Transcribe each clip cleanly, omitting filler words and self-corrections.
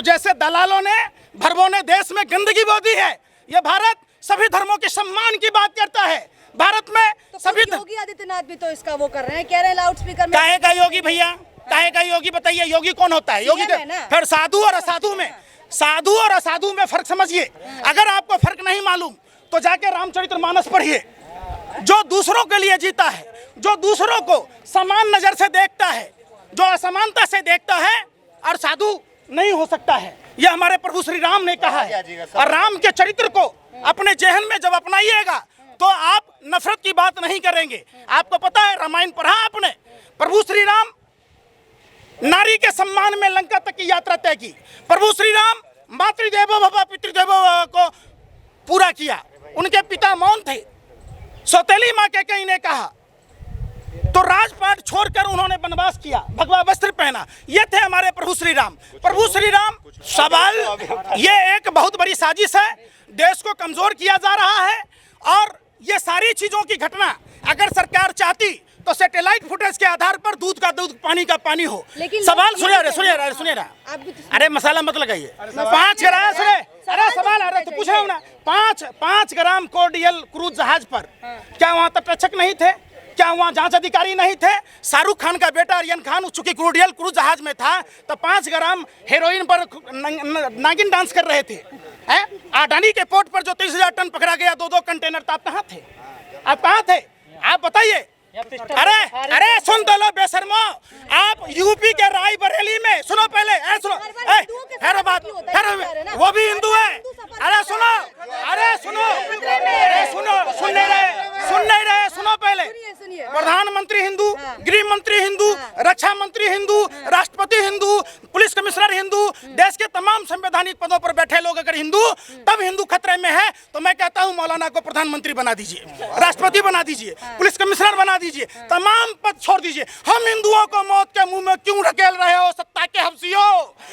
जैसे दलालों ने भरबों ने देश में गंदगी बो दी है। ये भारत सभी धर्मों के सम्मान की बात करता है। भारत में तो सभी योगी आदित्यनाथ भी तो इसका वो कर रहे हैं, कह रहे हैं लाउड स्पीकर में। काहे का योगी भैया, काहे का योगी बताइए? योगी कौन होता है? योगी फिर साधु और असाधु में, साधु और असाधु में फर्क समझिए। अगर आपको फर्क नहीं मालूम तो जाके रामचरितमानस पढ़िए। जो दूसरों के लिए जीता है, जो दूसरों को समान नजर से देखता है, जो असमानता से देखता है, और साधु नहीं हो सकता है। यह हमारे प्रभु श्री राम ने कहा है। और राम के चरित्र को अपने जेहन में जब अपनाइएगा तो आप नफरत की बात नहीं करेंगे। आपको पता है, रामायण पढ़ा आपने, प्रभु श्री राम नारी के सम्मान में लंका तक की यात्रा तय की। प्रभु श्री राम मातृदेवो भव पितृदेवो को पूरा किया। उनके पिता मौन थे। सौतेली माँ कैकेयी ने कहा तो राजपाट छोड़कर उन्होंने वनवास किया, भगवा वस्त्र पहना। ये थे हमारे प्रभु श्री राम। प्रभु श्री राम सवाल, ये एक बहुत बड़ी साजिश है। देश को कमजोर किया जा रहा है। और ये सारी चीजों की घटना अगर सरकार चाहती तो सैटेलाइट फुटेज के आधार पर दूध का दूध, पानी का पानी हो। सवाल सुनिए ना, अरे मसाला मत लगाइए। 5 ग्राम सुने, अरे सवाल, अरे तो पूछ रहा हूँ ना, 5 ग्राम कोर्डियल क्रूज जहाज पर क्या वहाँ तटरक्षक नहीं थे? क्या वहाँ जांच अधिकारी नहीं थे? शाहरुख खान का बेटा आर्यन खान चूंकि कोर्डियल क्रूज जहाज में था तो 5 ग्राम हेरोइन पर नागिन डांस कर रहे थे। अडानी के पोर्ट पर जो 30,000 टन पकड़ा गया, 2 कंटेनर, तो आप कहाँ थे? आप कहाँ थे? आप बताइए। अरे सुन तो लो बेशर्मो, आप यूपी के रायबरेली में, सुनो पहले, सुनो, वो भी हिंदू है। अरे सुनो, सुन नहीं रहे, सुनो पहले। प्रधानमंत्री हिंदू, गृह मंत्री हिंदू, रक्षा मंत्री हिंदू, राष्ट्रपति हिंदू, पुलिस कमिश्नर हिंदू, देश के तमाम संवैधानिक पदों पर बैठे लोग अगर हिंदू, तब हिंदू खतरे में है। तो मैं कहता हूं मौलाना को प्रधानमंत्री बना दीजिए, राष्ट्रपति बना दीजिए, पुलिस कमिश्नर बना दीजिए, तमाम पद छोड़ दीजिए। हम हिंदुओं को मौत के मुंह में क्यों ढकेल रहे हो सत्ता के हफ्सियों?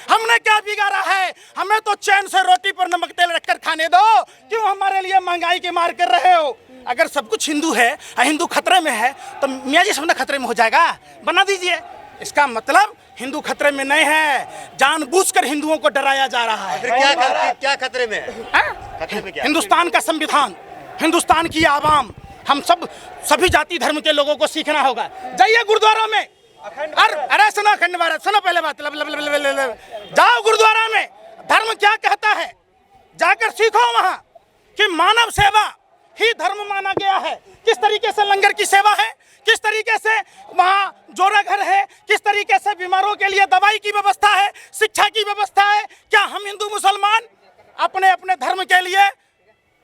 हमने क्या बिगाड़ा है? हमें तो चैन से रोटी पर नमक तेल रखकर खाने दो। क्यों हमारे लिए महंगाई की मार कर रहे हो? अगर सब कुछ हिंदू है, हिंदू खतरे में है, तो मियाँ जी सब खतरे में हो जाएगा। बना दीजिए। इसका मतलब हिंदू खतरे में नहीं है, जानबूझकर हिंदुओं को डराया जा रहा है। क्या खतरे में है? खतरे में क्या? हिंदुस्तान का संविधान, हिंदुस्तान की आवाम, हम सभी जाति धर्म के लोगों को सीखना होगा। जाइए गुरुद्वारों में, अरे सुनो, अखंड भारत सुनो, पहले बात जाओ गुरुद्वारा में, धर्म क्या कहता है, जाकर सीखो वहां कि मानव सेवा ही धर्म माना गया है। किस तरीके से लंगर की सेवा है, किस तरीके से वहाँ जोरा घर है, किस तरीके से बीमारों के लिए दवाई की व्यवस्था है, शिक्षा की व्यवस्था है। क्या हम हिंदू मुसलमान अपने अपने धर्म के लिए,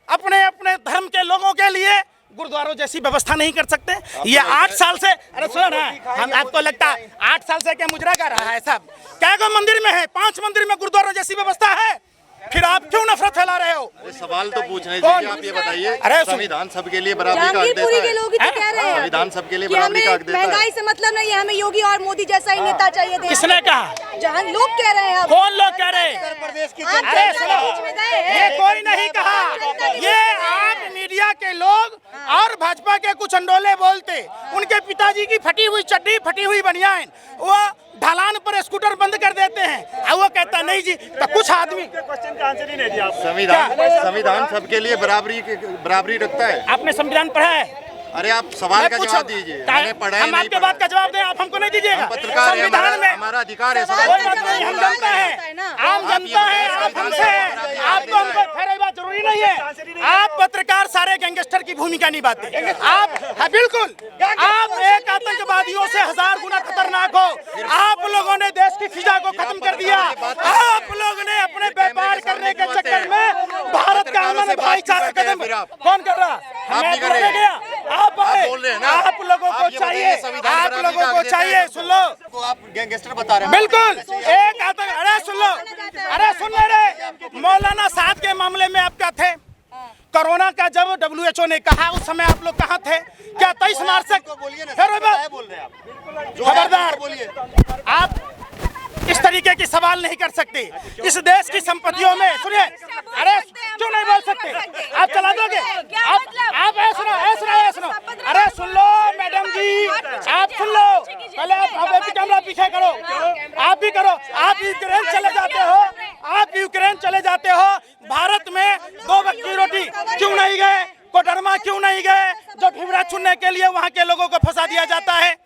अपने अपने धर्म के लोगों के लिए गुरुद्वारों जैसी व्यवस्था नहीं कर सकते? ये 8 साल से, अरे सुनो ना, हम आपको लगता है 8 साल से क्या मुजरा कर रहा है? सब क्या को मंदिर में है, 5 मंदिर में गुरुद्वारों जैसी व्यवस्था है, फिर आप क्यों नफरत फैला रहे हो? सवाल तो पूछने दीजिए, आप ये बताइए। अरे संविधान सबके लिए बराबरी का हक देता है। संविधान सबके लिए बराबरी का हक देता है। महंगाई से मतलब नहीं है, हमें योगी और मोदी जैसा ही नेता चाहिए। किसने कहा? जहाँ लोग कह रहे हैं। कौन लोग कह रहे हैं? अरे सुनो, ये कोई नहीं कहा, ये आप मीडिया के लोग और भाजपा के कुछ अंडोले बोलते। उनके पिताजी की फटी हुई चड्डी, फटी हुई बनियान, वो ढलान पर स्कूटर बंद कर देते हैं और वो कहता नहीं जी। तो कुछ आदमी क्वेश्चन का आंसर ही नहीं दिया। संविधान सबके लिए बराबरी रखता है। आपने संविधान पढ़ा है? अरे आप सवाल का जवाब दीजिए। मैंने पढ़ा है, हम आपके बात का जवाब दें, आप हमको नहीं दीजिएगा। पत्रकार संविधान में हमारा अधिकार है। हम जनता है, आम जनता है, आप हमसे हैं, आपको हमको फिर बात जरूरी नहीं है। आप पत्रकार सारे गैंगस्टर की भूमिका निभाते हैं। आप बिल्कुल, आप एक आतंकवादियों से 1000 गुना खतरनाक हो। आप लोगों ने देश की फिजा को खत्म कर दिया। आप लोगों ने अपने व्यापार करने के चक्कर में भारत का अमन भाईचारा कदम कौन कर रहा? आप कर रहे हैं। आप बोल रहे हैं ना, आप लोगों को चाहिए, आप लोगों को चाहिए, सुन लो, आप गैंगस्टर बता रहे हैं। बिल्कुल एक आतंक। अरे सुन लो, अरे सुन रहे मौलाना साहब के मामले में आप क्या थे? कोरोना का जब WHO ने कहा उस समय आप लोग कहाँ थे? क्या 23 मार्च से खबरदार आप इस तरीके की सवाल नहीं कर सकते। इस देश की संपत्तियों में सुनिए, अरे क्यों नहीं बोल सकते? आप चला दोगे? आप सुनो, अरे सुन लो मैडम जी, आप सुन लो, पहले आप कैमरा पीछे करो, आप भी करो। आप यूक्रेन चले जाते हो, आप यूक्रेन चले जाते हो, भारत में 2 वक्त की रोटी क्यों नहीं गए? कोडरमा क्यों नहीं गए? जो ढिबरा चुनने के लिए वहाँ के लोगों को फंसा दिया जाता है,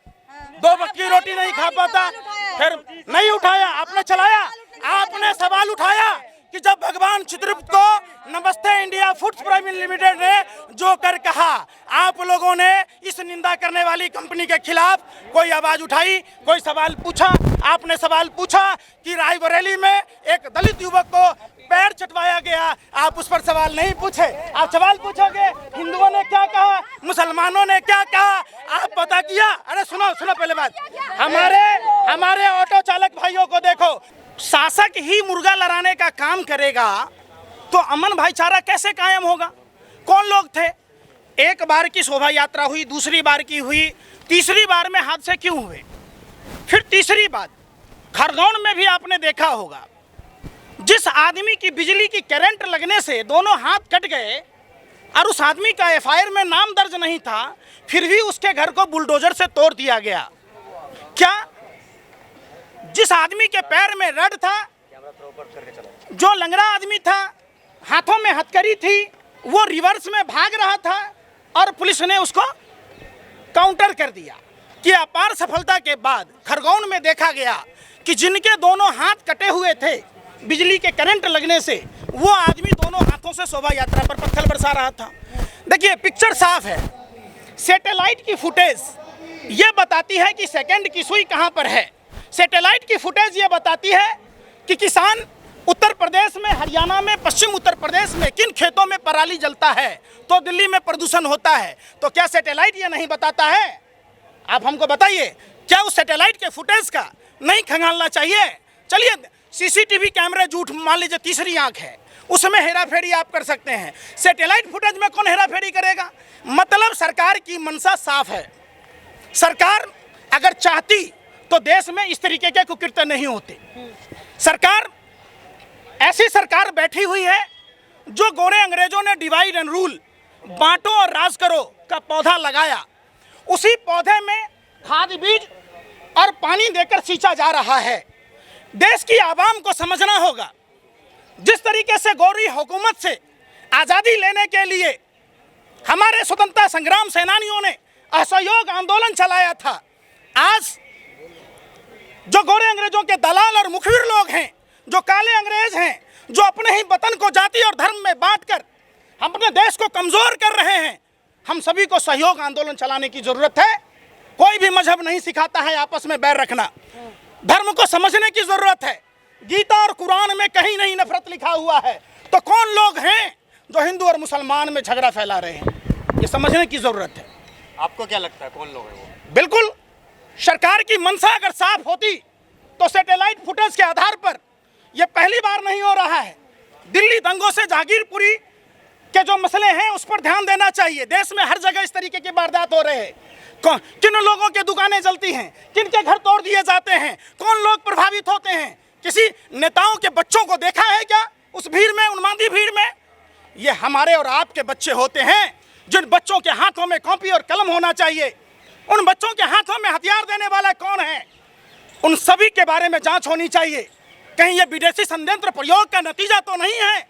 2 वक्त की रोटी नहीं खा पाता, फिर नहीं उठाया, आपने चलाया, आपने सवाल उठाया कि जब भगवान चित्रगुप्त को नमस्ते इंडिया फूड्स प्राइवेट लिमिटेड ने जो कर कहा, आप लोगों ने इस निंदा करने वाली कंपनी के खिलाफ कोई आवाज उठाई, कोई सवाल पूछा? आपने सवाल पूछा कि रायबरेली में एक दलित युवक को पैर चटवाया गया, आप उस पर सवाल नहीं पूछे। आप सवाल पूछोगे हिंदुओं ने क्या कहा, मुसलमानों ने क्या कहा, आप पता किया? अरे सुनो पहले बात, हमारे ऑटो चालक भाइयों को देखो, शासक ही मुर्गा लड़ाने का काम करेगा तो अमन भाईचारा कैसे कायम होगा? कौन लोग थे? एक बार की शोभा यात्रा हुई, दूसरी बार की हुई, तीसरी बार में हादसे क्यों हुए? फिर तीसरी बात, खरगोन में भी आपने देखा होगा, जिस आदमी की बिजली की करंट लगने से दोनों हाथ कट गए और उस आदमी का एफआईआर में नाम दर्ज नहीं था, फिर भी उसके घर को बुलडोजर से तोड़ दिया गया। क्या जिस आदमी के पैर में रड था, जो लंगड़ा आदमी था, हाथों में हथकड़ी थी, वो रिवर्स में भाग रहा था और पुलिस ने उसको काउंटर कर दिया कि अपार सफलता के बाद खरगोन में देखा गया कि जिनके दोनों हाथ कटे हुए थे बिजली के करंट लगने से, वो आदमी दोनों हाथों से शोभा यात्रा पर पत्थर बरसा रहा था। देखिए पिक्चर साफ है, सैटेलाइट की फुटेज ये बताती है कि सेकंड की सुई कहां पर है। सैटेलाइट की फुटेज ये बताती है कि किसान उत्तर प्रदेश में, हरियाणा में, पश्चिम उत्तर प्रदेश में किन खेतों में पराली जलता है तो दिल्ली में प्रदूषण होता है। तो क्या सैटेलाइट ये नहीं बताता है? आप हमको बताइए, क्या उस सैटेलाइट के फुटेज का नहीं खंगालना चाहिए? चलिए सीसीटीवी कैमरे झूठ मान लीजिए तीसरी आंख है, उसमें हेरा फेरी आप कर सकते हैं, सैटेलाइट फुटेज में कौन हेरा फेरी करेगा? मतलब सरकार की मंशा साफ है। सरकार अगर चाहती तो देश में इस तरीके के कुकृत्य नहीं होते। सरकार, ऐसी सरकार बैठी हुई है जो गोरे अंग्रेजों ने डिवाइड एंड रूल, बांटो और राज करो का पौधा लगाया, उसी पौधे में खाद बीज और पानी देकर सींचा जा रहा है। देश की आवाम को समझना होगा, जिस तरीके से गोरी हुकूमत से आज़ादी लेने के लिए हमारे स्वतंत्रता संग्राम सेनानियों ने असहयोग आंदोलन चलाया था, आज जो गोरे अंग्रेजों के दलाल और मुखबिर लोग हैं, जो काले अंग्रेज हैं, जो अपने ही वतन को जाति और धर्म में बांटकर अपने देश को कमजोर कर रहे हैं, हम सभी को सहयोग आंदोलन चलाने की जरूरत है। कोई भी मजहब नहीं सिखाता है आपस में बैर रखना, धर्म को समझने की जरूरत है। गीता और कुरान में कहीं नहीं नफरत लिखा हुआ है, तो कौन लोग हैं जो हिंदू और मुसलमान में झगड़ा फैला रहे हैं, ये समझने की जरूरत है। आपको क्या लगता है कौन लोग हैं वो? बिल्कुल, सरकार की मंशा अगर साफ होती तो सैटेलाइट फुटेज के आधार पर, यह पहली बार नहीं हो रहा है, दिल्ली दंगों से जहांगीरपुरी के जो मसले हैं उस पर ध्यान देना चाहिए। देश में हर जगह इस तरीके की वारदात हो रहे हैं, किन लोगों के दुकानें जलती हैं, किन के घर तोड़ दिए जाते हैं, कौन लोग प्रभावित होते हैं? किसी नेताओं के बच्चों को देखा है क्या उस भीड़ में, उन्मादी भीड़ में? ये हमारे और आपके बच्चे होते हैं, जिन बच्चों के हाथों में कॉपी और कलम होना चाहिए। उन बच्चों के हाथों में हथियार देने वाला कौन है? उन सभी के बारे में जांच होनी चाहिए। कहीं ये विदेशी षड्यंत्र प्रयोग का नतीजा तो नहीं है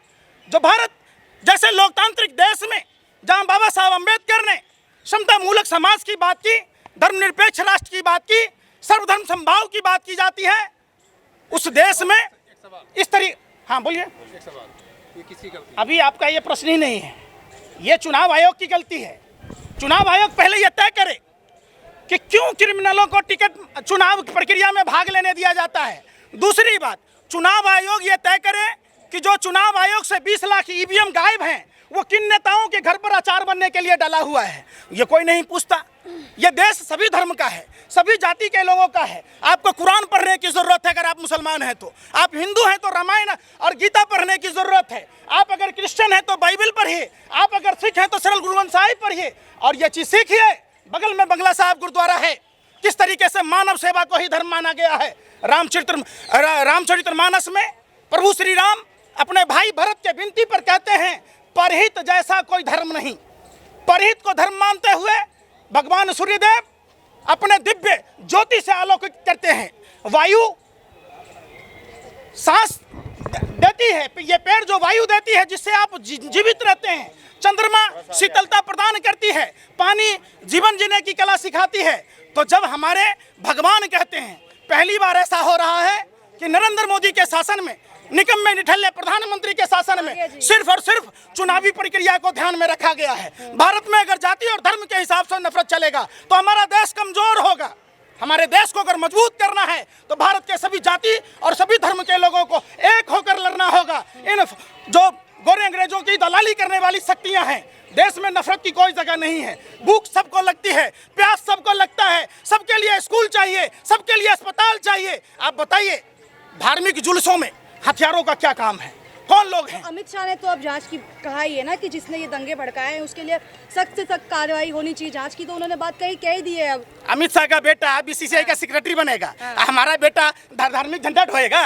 जो भारत जैसे लोकतांत्रिक देश में, जहां बाबा साहब अम्बेडकर ने समता मूलक समाज की बात की, धर्मनिरपेक्ष राष्ट्र की बात की, सर्वधर्म समभाव की बात की जाती है, उस देश में इस तरीके। हाँ बोलिए। अभी आपका ये प्रश्न ही नहीं है, ये चुनाव आयोग की गलती है। चुनाव आयोग पहले यह तय करे कि क्यों क्रिमिनलों को टिकट चुनाव प्रक्रिया में भाग लेने दिया जाता है। दूसरी बात, चुनाव आयोग ये तय करे कि जो चुनाव आयोग से 20 लाख ईवीएम गायब हैं, वो किन नेताओं के घर पर अचार बनने के लिए डाला हुआ है, ये कोई नहीं पूछता। ये देश सभी धर्म का है, सभी जाति के लोगों का है। आपको कुरान पढ़ने की जरूरत है, अगर आप मुसलमान हैं तो। आप हिंदू हैं तो रामायण और गीता पढ़ने की जरूरत है। आप अगर क्रिश्चियन हैं तो बाइबल पढ़िए, आप अगर सिख हैं तो सरल गुरु ग्रंथ साहिब पढ़िए। और ये चीज सीखिए, बगल में बंगला साहब गुरुद्वारा है, किस तरीके से मानव सेवा को ही धर्म माना गया है। रामचरितमानस में प्रभु श्री राम अपने भाई भरत के विनती पर कहते हैं, परहित जैसा कोई धर्म नहीं। परहित को धर्म मानते हुए भगवान सूर्यदेव अपने दिव्य ज्योति से आलोकित करते हैं। वायु सांस देती है, ये पेड़ जो वायु देती है जिससे आप जीवित रहते हैं। चंद्रमा शीतलता प्रदान करती है, पानी जीवन जीने की कला सिखाती है। तो जब हमारे भगवान कहते हैं, पहली बार ऐसा हो रहा है कि नरेंद्र मोदी के शासन में, निकम्मे निठल्ले प्रधानमंत्री के शासन में सिर्फ और सिर्फ चुनावी प्रक्रिया को ध्यान में रखा गया है। भारत में अगर जाति और धर्म के हिसाब से नफरत चलेगा तो हमारा देश कमजोर होगा। हमारे देश को अगर मजबूत करना है तो भारत के सभी जाति और सभी धर्म के लोगों को एक होकर लड़ना होगा। इन जो गोरे अंग्रेजों की दलाली करने वाली शक्तियां हैं, देश में नफरत की कोई जगह नहीं है। भूख सबको लगती है, प्यास सबको लगता है, सबके लिए स्कूल चाहिए, सबके लिए अस्पताल चाहिए। आप बताइए, धार्मिक जुलूसों में हथियारों का क्या काम है? कौन लोग हैं? अमित शाह ने तो अब जांच की कहा ही है ना कि जिसने ये दंगे भड़काए हैं उसके लिए सख्त से सख्त कार्रवाई होनी चाहिए। जांच की तो उन्होंने बात कह ही दी है। अब अमित शाह का बेटा बीसीसीआई का सेक्रेटरी बनेगा, हमारा बेटा धार्मिक झंडा ढोएगा?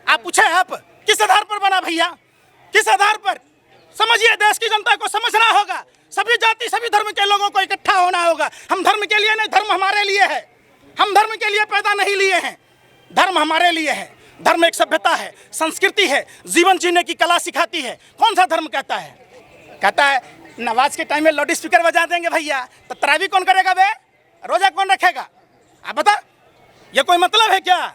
आप पूछे, आप किस आधार पर बना भैया? किस आधार पर? समझिए, देश की जनता को समझना होगा। सभी जाति सभी धर्म के लोगों को इकट्ठा होना होगा। हम धर्म के लिए नहीं, धर्म हमारे लिए है। हम धर्म के लिए पैदा नहीं लिए हैं, धर्म हमारे लिए है। धर्म एक सभ्यता है, संस्कृति है, जीवन जीने की कला सिखाती है। कौन सा धर्म कहता है? कहता है नमाज के टाइम में लाउड स्पीकर बजा देंगे भैया, तो तरावी कौन करेगा बे? रोजा कौन रखेगा? आप बता, ये कोई मतलब है क्या?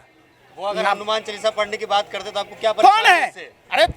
वो अगर हनुमान चालीसा पढ़ने की बात करते तो आपको क्या कौन है? अरे